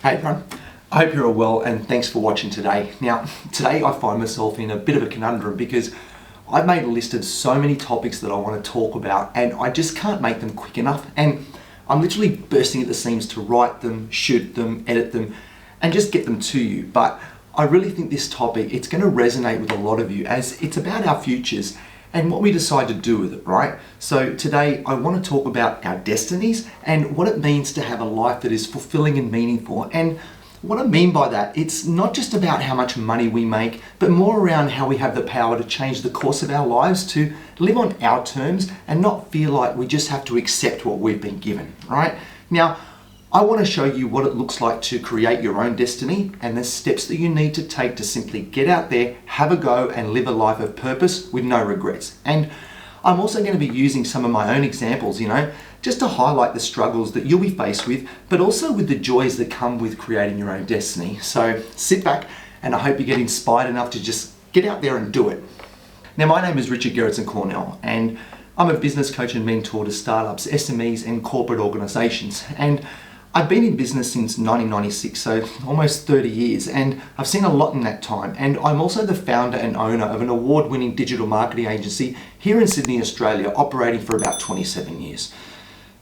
Hey everyone, I hope you're all well and thanks for watching today. Now, today I find myself in a bit of a conundrum because I've made a list of so many topics that I want to talk about and I just can't make them quick enough, and I'm literally bursting at the seams to write them, shoot them, edit them and just get them to you. But I really think this topic, it's going to resonate with a lot of you as it's about our futures and what we decide to do with it, right? So today I want to talk about our destinies and what it means to have a life that is fulfilling and meaningful. And what I mean by that, it's not just about how much money we make, but more around how we have the power to change the course of our lives, to live on our terms and not feel like we just have to accept what we've been given, right? Now, I want to show you what it looks like to create your own destiny and the steps that you need to take to simply get out there, have a go and live a life of purpose with no regrets. And I'm also going to be using some of my own examples, just to highlight the struggles that you'll be faced with, but also with the joys that come with creating your own destiny. So sit back and I hope you get inspired enough to just get out there and do it. Now, my name is Richard Gerritsen-Cornell and I'm a business coach and mentor to startups, SMEs and corporate organizations. And I've been in business since 1996, so almost 30 years, and I've seen a lot in that time. And I'm also the founder and owner of an award-winning digital marketing agency here in Sydney, Australia, operating for about 27 years.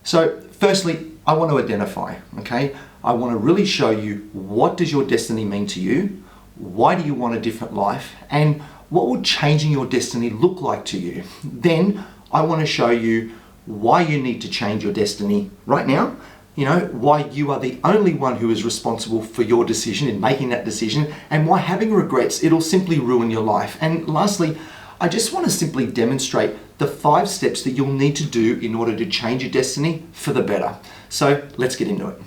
So firstly, I want to identify, okay? I want to really show you, what does your destiny mean to you? Why do you want a different life? And what would changing your destiny look like to you? Then I want to show you why you need to change your destiny right now. Why you are the only one who is responsible for your decision in making that decision, and why having regrets, it'll simply ruin your life. And lastly, I just want to simply demonstrate the 5 steps that you'll need to do in order to change your destiny for the better. So let's get into it.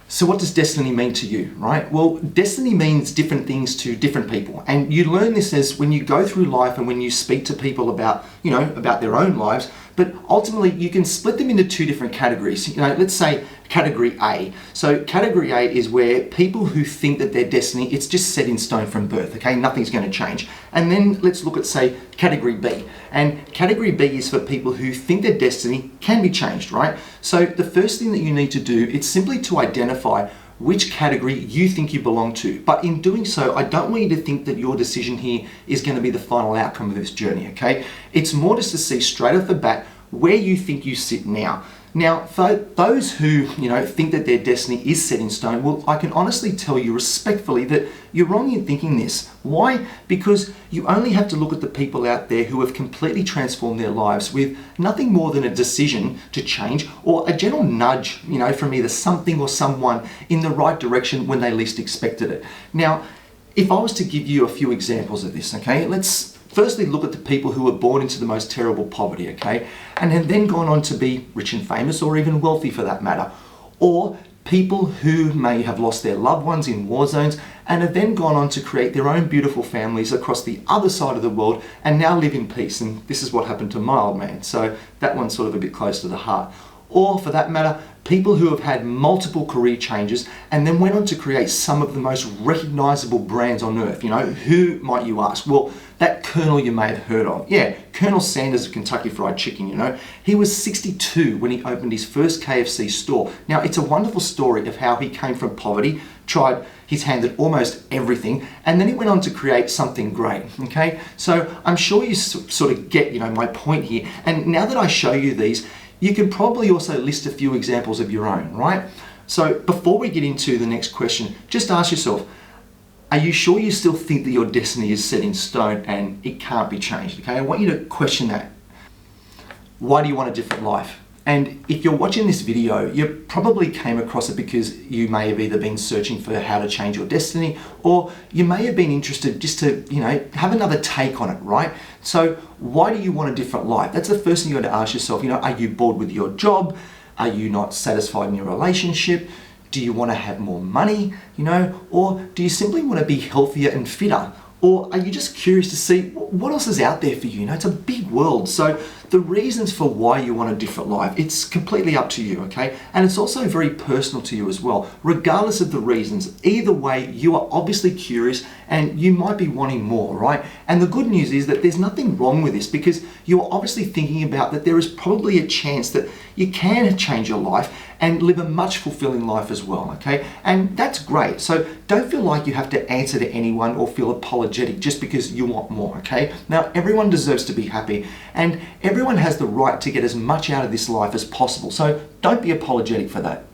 So what does destiny mean to you, right? Well, destiny means different things to different people. And you learn this as when you go through life and when you speak to people about, about their own lives. But ultimately, you can split them into 2 different categories. Let's say category A. So category A is where people who think that their destiny, it's just set in stone from birth, okay? Nothing's going to change. And then let's look at, say, category B. And category B is for people who think their destiny can be changed, right? So the first thing that you need to do, it's simply to identify which category you think you belong to. But in doing so, I don't want you to think that your decision here is going to be the final outcome of this journey, okay? It's more just to see straight off the bat where you think you sit now. Now, for those who, think that their destiny is set in stone, well, I can honestly tell you respectfully that you're wrong in thinking this. Why? Because you only have to look at the people out there who have completely transformed their lives with nothing more than a decision to change or a gentle nudge, from either something or someone in the right direction when they least expected it. Now, if I was to give you a few examples of this, okay, let's firstly look at the people who were born into the most terrible poverty, okay, and have then gone on to be rich and famous, or even wealthy for that matter. Or people who may have lost their loved ones in war zones and have then gone on to create their own beautiful families across the other side of the world and now live in peace. And this is what happened to my old man, so that one's sort of a bit close to the heart. Or for that matter, people who have had multiple career changes and then went on to create some of the most recognizable brands on earth. Who might you ask? Well, that Colonel you may have heard of. Yeah, Colonel Sanders of Kentucky Fried Chicken, He was 62 when he opened his first KFC store. Now, it's a wonderful story of how he came from poverty, tried his hand at almost everything, and then he went on to create something great, okay? So I'm sure you sort of get, my point here. And now that I show you these, you can probably also list a few examples of your own, right? So before we get into the next question, just ask yourself, are you sure you still think that your destiny is set in stone and it can't be changed, okay? I want you to question that. Why do you want a different life? And if you're watching this video, you probably came across it because you may have either been searching for how to change your destiny, or you may have been interested just to, have another take on it, right? So why do you want a different life? That's the first thing you got to ask yourself. Are you bored with your job? Are you not satisfied in your relationship? Do you want to have more money, or do you simply want to be healthier and fitter? Or are you just curious to see what else is out there for you? It's a big world. So the reasons for why you want a different life, it's completely up to you, okay? And it's also very personal to you as well. Regardless of the reasons, either way, you are obviously curious and you might be wanting more, right? And the good news is that there's nothing wrong with this, because you're obviously thinking about that there is probably a chance that you can change your life and live a much fulfilling life as well, okay? And that's great. So don't feel like you have to answer to anyone or feel apologetic just because you want more, okay? Now, everyone deserves to be happy, and everyone has the right to get as much out of this life as possible. So don't be apologetic for that.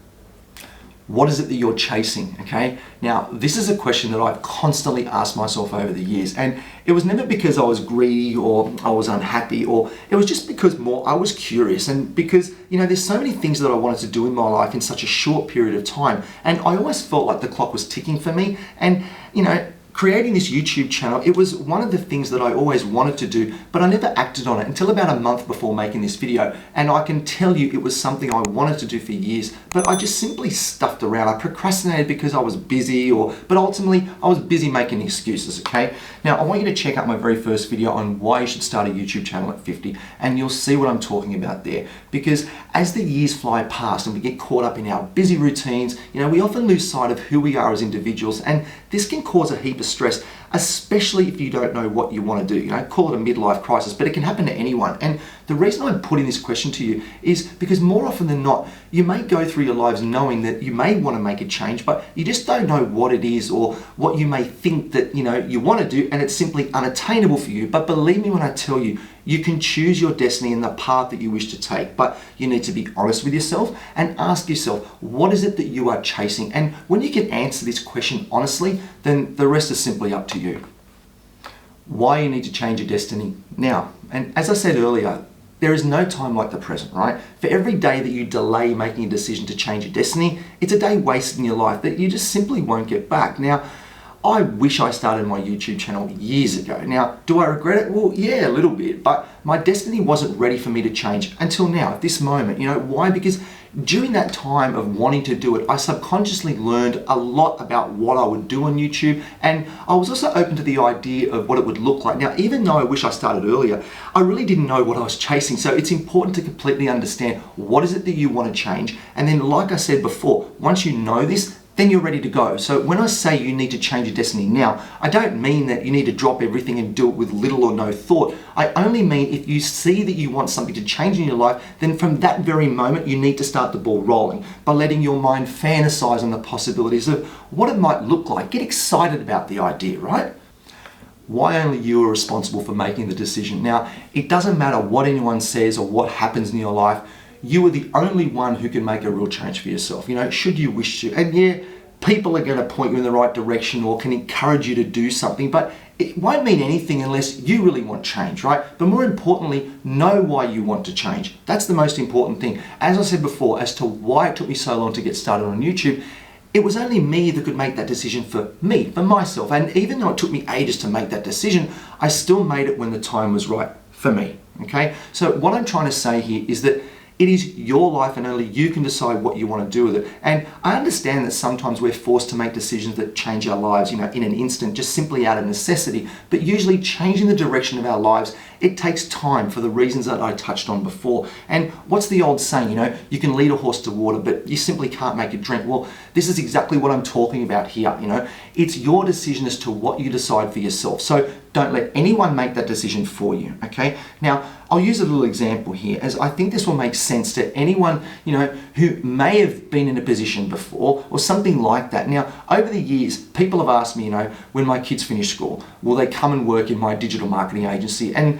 What is it that you're chasing, okay? Now, this is a question that I've constantly asked myself over the years, and it was never because I was greedy or I was unhappy, or it was just because more I was curious, and because, there's so many things that I wanted to do in my life in such a short period of time, and I always felt like the clock was ticking for me, and, creating this YouTube channel, it was one of the things that I always wanted to do, but I never acted on it until about a month before making this video. And I can tell you it was something I wanted to do for years, but I just simply stuffed around. I procrastinated because I was busy, but ultimately I was busy making excuses, okay? Now, I want you to check out my very first video on why you should start a YouTube channel at 50, and you'll see what I'm talking about there. Because as the years fly past and we get caught up in our busy routines, we often lose sight of who we are as individuals, and this can cause a heap of stress, especially if you don't know what you want to do. Call it a midlife crisis, but it can happen to anyone. And the reason I'm putting this question to you is because more often than not, you may go through your lives knowing that you may want to make a change, but you just don't know what it is, or what you may think that you want to do, and it's simply unattainable for you. But believe me when I tell you, you can choose your destiny and the path that you wish to take, but you need to be honest with yourself and ask yourself, what is it that you are chasing? And when you can answer this question honestly, then the rest is simply up to you. Why you need to change your destiny now. And as I said earlier, there is no time like the present, right? For every day that you delay making a decision to change your destiny, it's a day wasted in your life that you just simply won't get back. Now, I wish I started my YouTube channel years ago. Now, do I regret it? Well, yeah, a little bit, but my destiny wasn't ready for me to change until now, at this moment. Why? Because during that time of wanting to do it, I subconsciously learned a lot about what I would do on YouTube, and I was also open to the idea of what it would look like. Now, even though I wish I started earlier, I really didn't know what I was chasing, so it's important to completely understand what is it that you want to change, and then, like I said before, once you know this, then you're ready to go. So when I say you need to change your destiny now, I don't mean that you need to drop everything and do it with little or no thought. I only mean if you see that you want something to change in your life, then from that very moment, you need to start the ball rolling by letting your mind fantasize on the possibilities of what it might look like. Get excited about the idea, right? Why only you are responsible for making the decision. Now, it doesn't matter what anyone says or what happens in your life. You are the only one who can make a real change for yourself, should you wish to. And yeah, people are going to point you in the right direction or can encourage you to do something, but it won't mean anything unless you really want change, right? But more importantly, know why you want to change. That's the most important thing. As I said before, as to why it took me so long to get started on YouTube, it was only me that could make that decision for me, for myself. And even though it took me ages to make that decision, I still made it when the time was right for me, okay? So what I'm trying to say here is that it is your life and only you can decide what you want to do with it. And I understand that sometimes we're forced to make decisions that change our lives, in an instant, just simply out of necessity. But usually changing the direction of our lives, it takes time for the reasons that I touched on before. And what's the old saying, you can lead a horse to water, but you simply can't make it drink. Well, this is exactly what I'm talking about here, It's your decision as to what you decide for yourself. So don't let anyone make that decision for you, okay? Now, I'll use a little example here, as I think this will make sense to anyone, who may have been in a position before or something like that. Now, over the years, people have asked me, when my kids finish school, will they come and work in my digital marketing agency? And,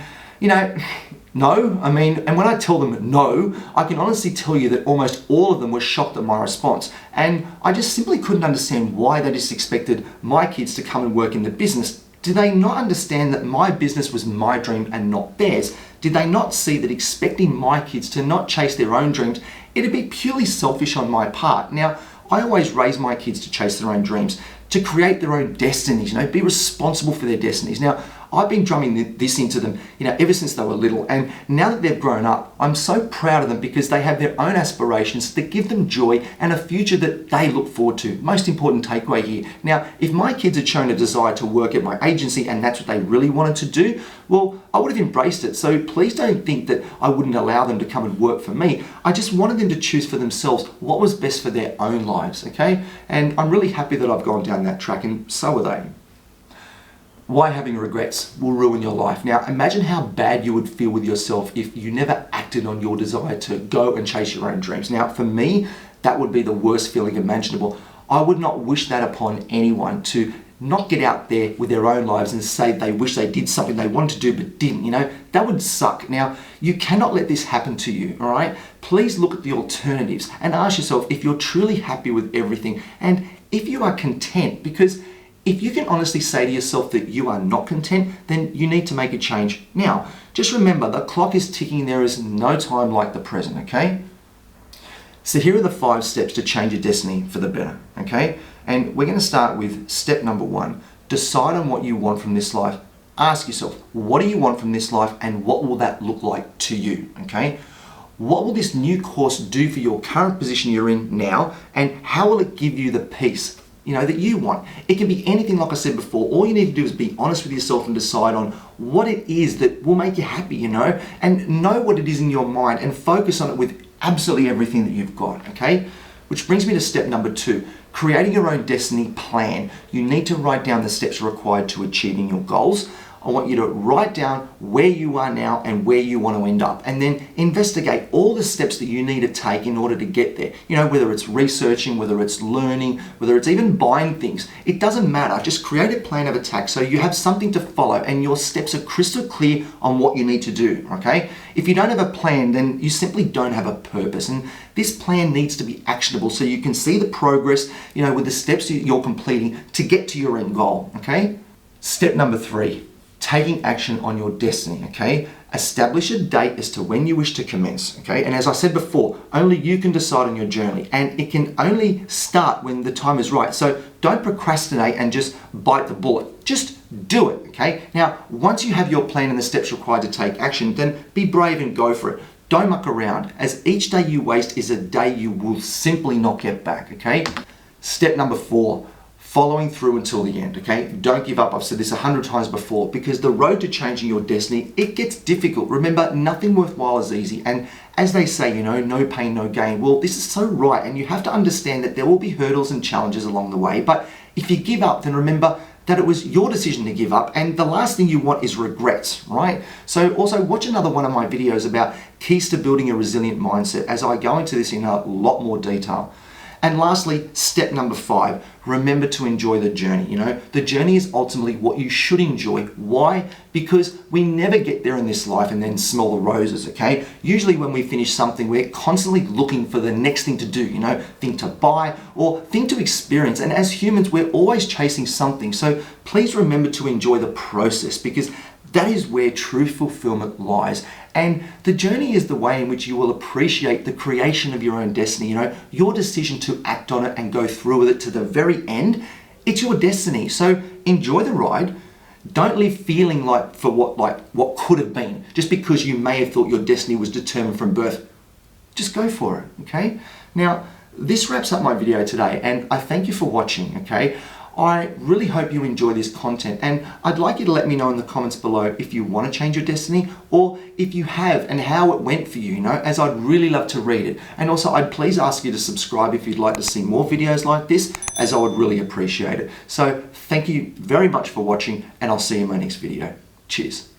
no, and when I tell them no, I can honestly tell you that almost all of them were shocked at my response. And I just simply couldn't understand why they just expected my kids to come and work in the business. Did they not understand that my business was my dream and not theirs? Did they not see that expecting my kids to not chase their own dreams, it'd be purely selfish on my part? Now, I always raise my kids to chase their own dreams, to create their own destinies, be responsible for their destinies. Now, I've been drumming this into them, ever since they were little. And now that they've grown up, I'm so proud of them because they have their own aspirations that give them joy and a future that they look forward to. Most important takeaway here. Now, if my kids had shown a desire to work at my agency and that's what they really wanted to do, well, I would have embraced it. So please don't think that I wouldn't allow them to come and work for me. I just wanted them to choose for themselves what was best for their own lives, okay? And I'm really happy that I've gone down that track, and so are they. Why having regrets will ruin your life. Now, imagine how bad you would feel with yourself if you never acted on your desire to go and chase your own dreams. Now, for me, that would be the worst feeling imaginable. I would not wish that upon anyone, to not get out there with their own lives and say they wish they did something they wanted to do but didn't, that would suck. Now, you cannot let this happen to you, all right? Please look at the alternatives and ask yourself if you're truly happy with everything and if you are content, because if you can honestly say to yourself that you are not content, then you need to make a change now. Just remember, the clock is ticking. There is no time like the present, okay? So here are the 5 steps to change your destiny for the better, okay? And we're going to start with step number 1. Decide on what you want from this life. Ask yourself, what do you want from this life and what will that look like to you, okay? What will this new course do for your current position you're in now, and how will it give you the peace that you want? It can be anything, like I said before. All you need to do is be honest with yourself and decide on what it is that will make you happy, and know what it is in your mind and focus on it with absolutely everything that you've got, okay? Which brings me to step number 2, creating your own destiny plan. You need to write down the steps required to achieving your goals. I want you to write down where you are now and where you want to end up, and then investigate all the steps that you need to take in order to get there. Whether it's researching, whether it's learning, whether it's even buying things, it doesn't matter. Just create a plan of attack so you have something to follow and your steps are crystal clear on what you need to do, okay? If you don't have a plan, then you simply don't have a purpose, and this plan needs to be actionable so you can see the progress, with the steps you're completing to get to your end goal, okay? Step number 3. Taking action on your destiny, okay? Establish a date as to when you wish to commence, okay? And as I said before, only you can decide on your journey, and it can only start when the time is right. So don't procrastinate and just bite the bullet. Just do it, okay? Now, once you have your plan and the steps required to take action, then be brave and go for it. Don't muck around, as each day you waste is a day you will simply not get back, okay? Step number 4. Following through until the end, okay? Don't give up. I've said this 100 times before, because the road to changing your destiny, it gets difficult. Remember, nothing worthwhile is easy. And as they say, no pain, no gain. Well, this is so right. And you have to understand that there will be hurdles and challenges along the way. But if you give up, then remember that it was your decision to give up. And the last thing you want is regrets, right? So also watch another one of my videos about keys to building a resilient mindset, as I go into this in a lot more detail. And lastly, step number 5, remember to enjoy the journey. The journey is ultimately what you should enjoy. Why? Because we never get there in this life and then smell the roses, okay? Usually when we finish something, we're constantly looking for the next thing to do, thing to buy or thing to experience. And as humans, we're always chasing something. So please remember to enjoy the process, because that is where true fulfillment lies. And the journey is the way in which you will appreciate the creation of your own destiny. Your decision to act on it and go through with it to the very end. It's your destiny. So enjoy the ride. Don't live feeling like what could have been, just because you may have thought your destiny was determined from birth. Just go for it, okay? Now, this wraps up my video today, and I thank you for watching, okay? I really hope you enjoy this content, and I'd like you to let me know in the comments below if you want to change your destiny, or if you have and how it went for you, as I'd really love to read it. And also, I'd please ask you to subscribe if you'd like to see more videos like this, as I would really appreciate it. So thank you very much for watching, and I'll see you in my next video. Cheers.